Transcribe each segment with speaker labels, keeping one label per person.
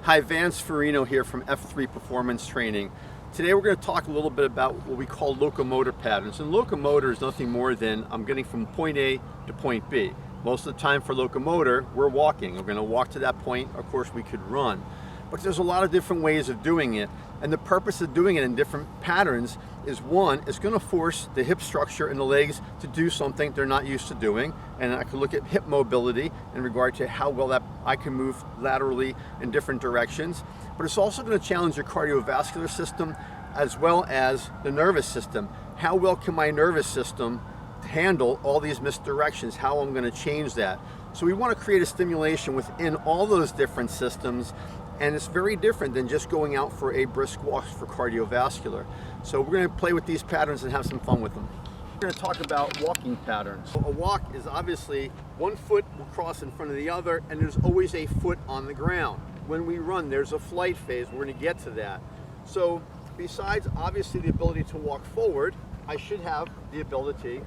Speaker 1: Hi, Vance Ferrigno here from F3 Performance Training. Today we're going to talk a little bit about what we call locomotor patterns. And locomotor is nothing more than I'm getting from point A to point B. Most of the time for locomotor, we're walking. We're going to walk to that point. Of course, we could run. But there's a lot of different ways of doing it. And the purpose of doing it in different patterns is, one, it's going to force the hip structure and the legs to do something they're not used to doing. And I can look at hip mobility in regard to how well that I can move laterally in different directions. But it's also going to challenge your cardiovascular system as well as the nervous system. How well can my nervous system handle all these misdirections? How I'm going to change that? So we want to create a stimulation within all those different systems. And it's very different than just going out for a brisk walk for cardiovascular. So we're going to play with these patterns and have some fun with them. We're going to talk about walking patterns. So a walk is obviously one foot will cross in front of the other, and there's always a foot on the ground. When we run, there's a flight phase. We're going to get to that. So besides obviously the ability to walk forward, I should have the ability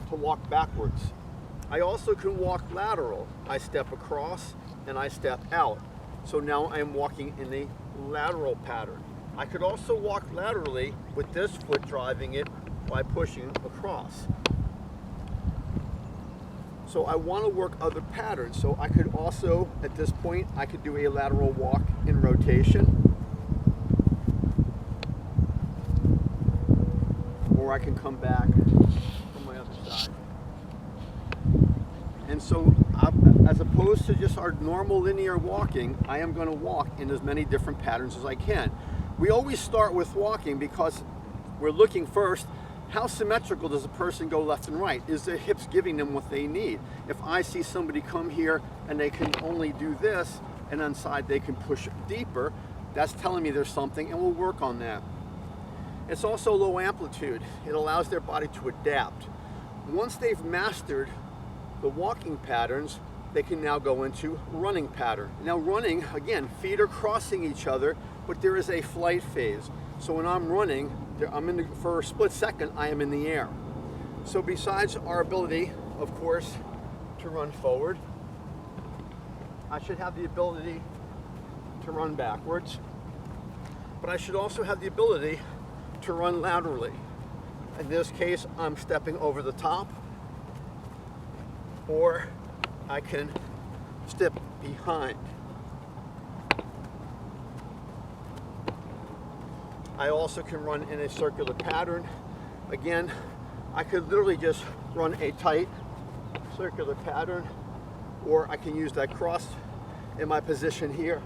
Speaker 1: to walk backwards. I also can walk lateral. I step across and I step out. So now I am walking in a lateral pattern. I could also walk laterally with this foot driving it by pushing across. So I want to work other patterns. So I could also, at this point, I could do a lateral walk in rotation. Or I can come back from my other side. And so, as opposed to just our normal linear walking, I am going to walk in as many different patterns as I can. We always start with walking because we're looking first, how symmetrical does a person go left and right? Is their hips giving them what they need? If I see somebody come here and they can only do this, and on side they can push deeper, that's telling me there's something, and we'll work on that. It's also low amplitude. It allows their body to adapt. Once they've mastered the walking patterns, they can now go into running pattern. Now running, again, feet are crossing each other, but there is a flight phase. So when I'm running, for a split second, I am in the air. So besides our ability, of course, to run forward, I should have the ability to run backwards, but I should also have the ability to run laterally. In this case, I'm stepping over the top, or I can step behind. I also can run in a circular pattern. Again, I could literally just run a tight circular pattern, or I can use that cross in my position here.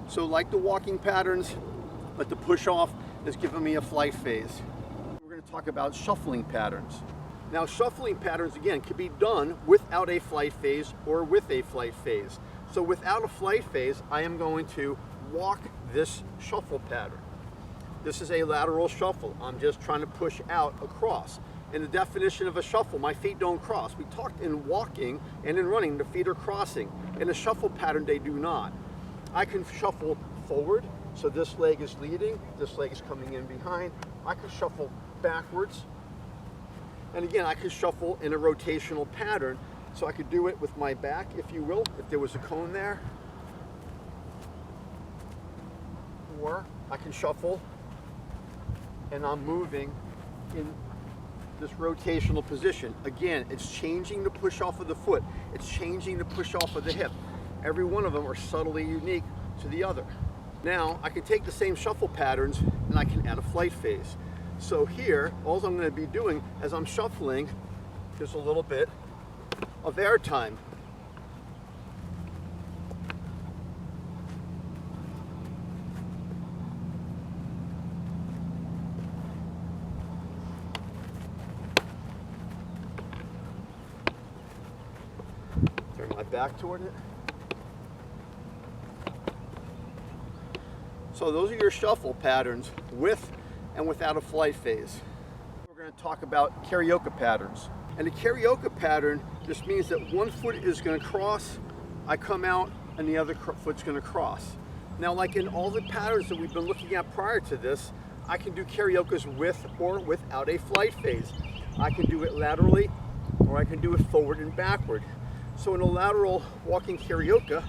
Speaker 1: So like the walking patterns, but the push off is giving me a flight phase. We're going to talk about shuffling patterns. Now shuffling patterns, again, can be done without a flight phase or with a flight phase. So without a flight phase, I am going to walk this shuffle pattern. This is a lateral shuffle. I'm just trying to push out across. In the definition of a shuffle, my feet don't cross. We talked in walking and in running, the feet are crossing. In a shuffle pattern, they do not. I can shuffle forward, so this leg is leading, this leg is coming in behind. I can shuffle backwards, and again, I could shuffle in a rotational pattern, so I could do it with my back, if you will, if there was a cone there. Or I can shuffle, and I'm moving in this rotational position. Again, it's changing the push off of the foot. It's changing the push off of the hip. Every one of them are subtly unique to the other. Now, I can take the same shuffle patterns and I can add a flight phase. So here, all I'm going to be doing as I'm shuffling, there's a little bit of air time. Turn my back toward it. So those are your shuffle patterns with and without a flight phase. We're going to talk about CARIOCA patterns. And the CARIOCA pattern just means that one foot is going to cross, I come out, and the other foot's going to cross. Now, like in all the patterns that we've been looking at prior to this, I can do CARIOCAs with or without a flight phase. I can do it laterally or I can do it forward and backward. So in a lateral walking CARIOCA,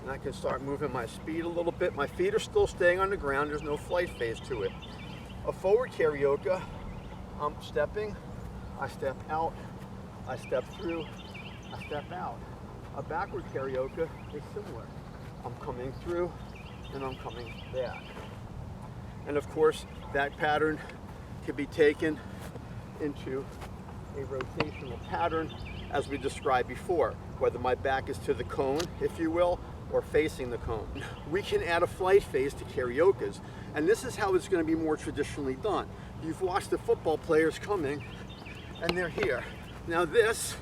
Speaker 1: I can start moving my speed a little bit. My feet are still staying on the ground. There's no flight phase to it. A forward CARIOCA, I'm stepping, I step out, I step through, I step out. A backward CARIOCA is similar. I'm coming through and I'm coming back. And of course, that pattern can be taken into a rotational pattern as we described before, whether my back is to the cone, if you will, or facing the cone. We can add a flight phase to CARIOCAs, and this is how it's going to be more traditionally done. You've watched the football players coming, and they're here. Now this,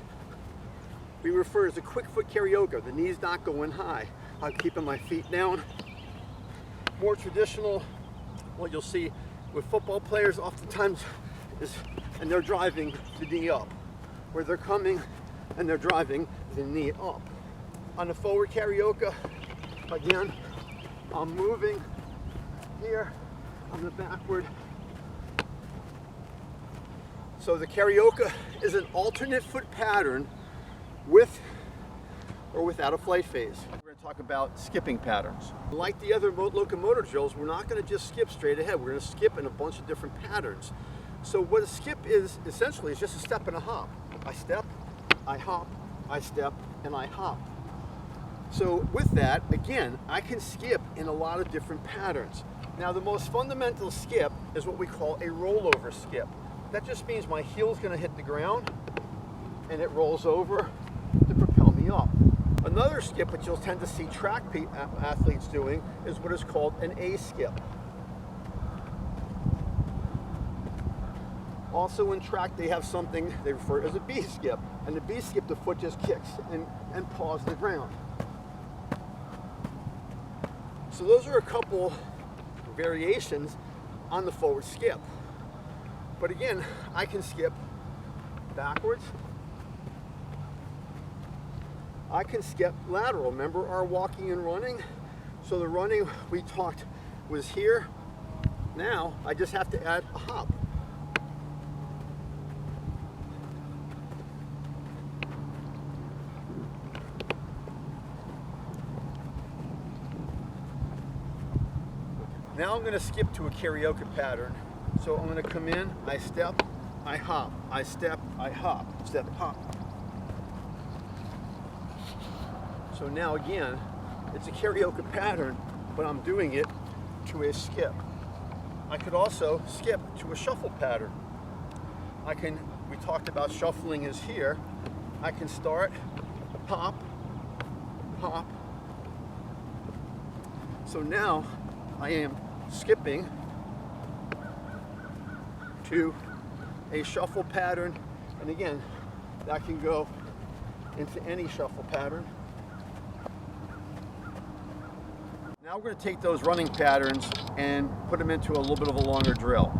Speaker 1: we refer as a quick foot CARIOCA. The knee's not going high. I'm keeping my feet down. More traditional, what you'll see with football players oftentimes is, and they're driving the knee up, where they're coming and they're driving the knee up. On the forward CARIOCA, again, I'm moving here on the backward. So the CARIOCA is an alternate foot pattern with or without a flight phase. We're going to talk about skipping patterns. Like the other locomotor drills, we're not going to just skip straight ahead. We're going to skip in a bunch of different patterns. So what a skip is essentially is just a step and a hop. I step, I hop, I step, and I hop. So with that, again, I can skip in a lot of different patterns. Now the most fundamental skip is what we call a rollover skip. That just means my heel's going to hit the ground and it rolls over to propel me up. Another skip, which you'll tend to see track athletes doing, is what is called an A skip. Also in track, they have something they refer to as a B skip. And the B skip, the foot just kicks and paws the ground. So those are a couple variations on the forward skip. But again, I can skip backwards. I can skip lateral. Remember our walking and running? So the running we talked was here. Now I just have to add a hop. Now I'm going to skip to a CARIOCA pattern. So I'm going to come in, I step, I hop, I step, I hop, step, hop. So now again, it's a CARIOCA pattern, but I'm doing it to a skip. I could also skip to a shuffle pattern. We talked about shuffling is here. I can start, hop, hop. So now I am skipping to a shuffle pattern, and again, that can go into any shuffle pattern. Now we're going to take those running patterns and put them into a little bit of a longer drill.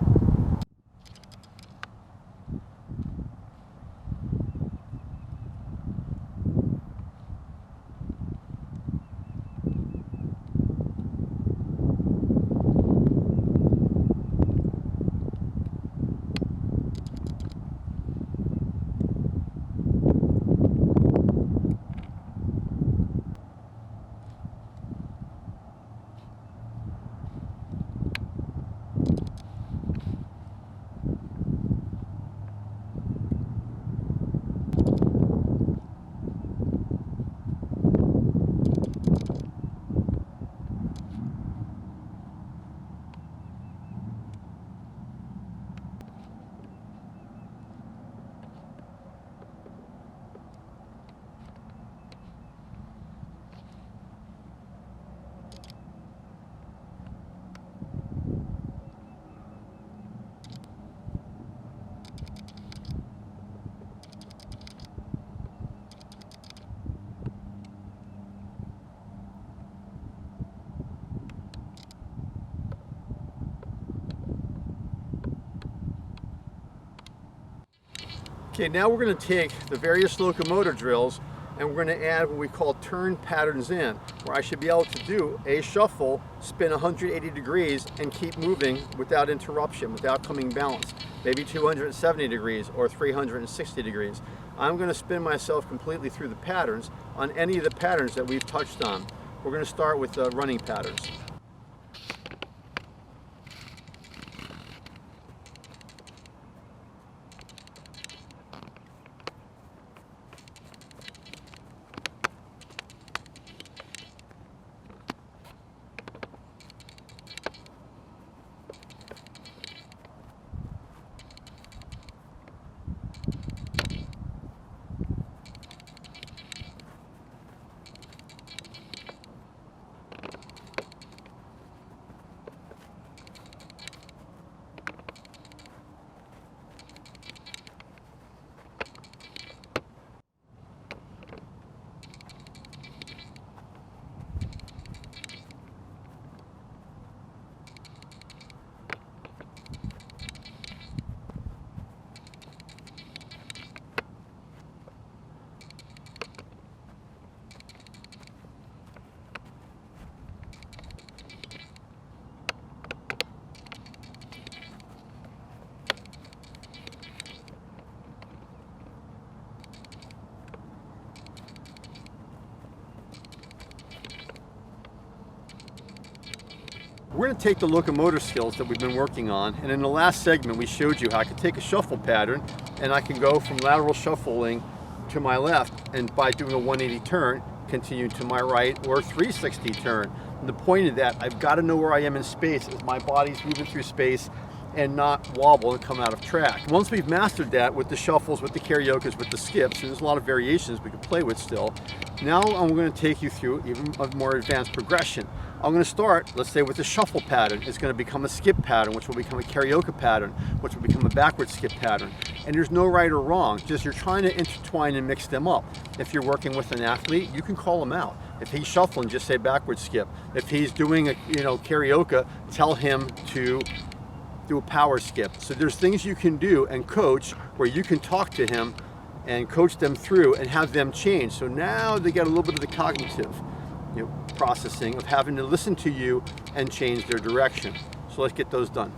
Speaker 1: Okay, now we're going to take the various locomotor drills and we're going to add what we call turn patterns in, where I should be able to do a shuffle, spin 180 degrees, and keep moving without interruption, without coming balanced. Maybe 270 degrees or 360 degrees. I'm going to spin myself completely through the patterns on any of the patterns that we've touched on. We're going to start with the running patterns. We're going to take the locomotor skills that we've been working on, and in the last segment we showed you how I could take a shuffle pattern and I can go from lateral shuffling to my left, and by doing a 180 turn, continue to my right, or 360 turn. And the point of that, I've got to know where I am in space as my body's moving through space and not wobble and come out of track. Once we've mastered that with the shuffles, with the cariokas, with the skips, and there's a lot of variations we can play with still, now I'm going to take you through even a more advanced progression. I'm going to start, let's say, with the shuffle pattern. It's going to become a skip pattern, which will become a carioca pattern, which will become a backward skip pattern. And there's no right or wrong, just you're trying to intertwine and mix them up. If you're working with an athlete, you can call him out. If he's shuffling, just say backward skip. If he's doing a carioca, tell him to do a power skip. So there's things you can do and coach where you can talk to him and coach them through and have them change. So now they get a little bit of the cognitive processing of having to listen to you and change their direction. So let's get those done.